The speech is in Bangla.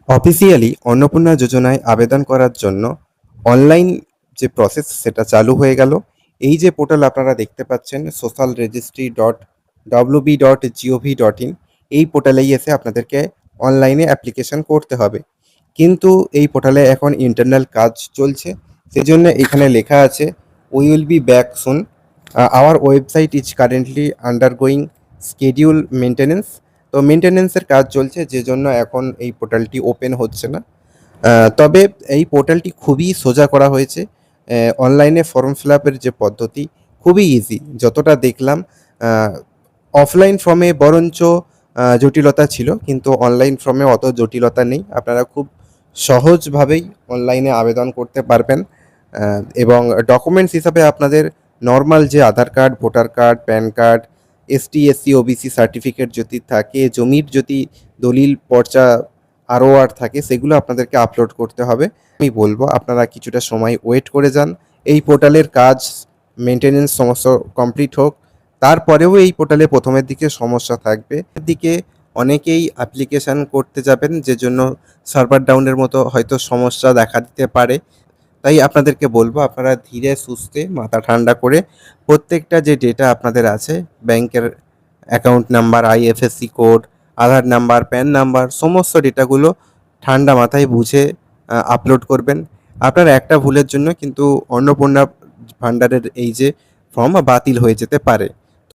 অফিসিয়ালি অন্নপূর্ণা যোজনায় আবেদন করার জন্য অনলাইন যে প্রসেস সেটা চালু হয়ে গেল। এই যে পোর্টাল আপনারা দেখতে পাচ্ছেন সোশ্যাল রেজিস্ট্রি ডট wb.gov.in, এই পোর্টালেই এসে আপনাদেরকে অনলাইনে অ্যাপ্লিকেশন করতে হবে। কিন্তু এই পোর্টালে এখন ইন্টারনাল কাজ চলছে, সেজন্য এখানে লেখা আছে we will be back soon, hour website is currently undergoing schedule maintenance. তো মেনটেন্যান্সের কাজ চলছে, যে জন্য এখন এই পোর্টালটি ওপেন হচ্ছে না। তবে এই পোর্টালটি খুবই সোজা করা হয়েছে। অনলাইনে ফর্ম ফিল আপের যে পদ্ধতি খুবই ইজি, যতটা দেখলাম। অফলাইন ফর্মে বরঞ্চ জটিলতা ছিল, কিন্তু অনলাইন ফর্মে অত জটিলতা নেই। আপনারা খুব সহজভাবেই অনলাইনে আবেদন করতে পারবেন। এবং ডকুমেন্টস হিসাবে আপনাদের নর্মাল যে Aadhaar card, voter card, PAN card, ST SC OBC certificate যদি থাকে, জমির যদি দলিল পর্চা আরও আর থাকে, সেগুলো আপনাদেরকে আপলোড করতে হবে। আমি বলবো আপনারা কিছুটা সময় ওয়েট করে যান। এই পোর্টালের কাজ মেনটেনেন্স সমস্ত কমপ্লিট হোক, তারপরেও এই পোর্টালে প্রথমের দিকে সমস্যা থাকবে। দিকে অনেকেই অ্যাপ্লিকেশান করতে যাবেন, যে জন্য সার্ভার ডাউনের মতো হয়তো সমস্যা দেখা দিতে পারে। তাই আপনাদেরকে বলবো আপনারা ধীরে সুস্থে মাথা ঠান্ডা করে প্রত্যেকটা যে ডেটা আপনাদের আছে, ব্যাংকের অ্যাকাউন্ট নাম্বার, আইএফএসসি কোড, আধার নাম্বার, প্যান নাম্বার, সমস্ত ডেটাগুলো ঠান্ডা মাথায় বুঝে আপলোড করবেন। আপনার একটা ভুলের জন্য কিন্তু অন্নপূর্ণা ভান্ডারের এই যে ফর্ম বাতিল হয়ে যেতে পারে।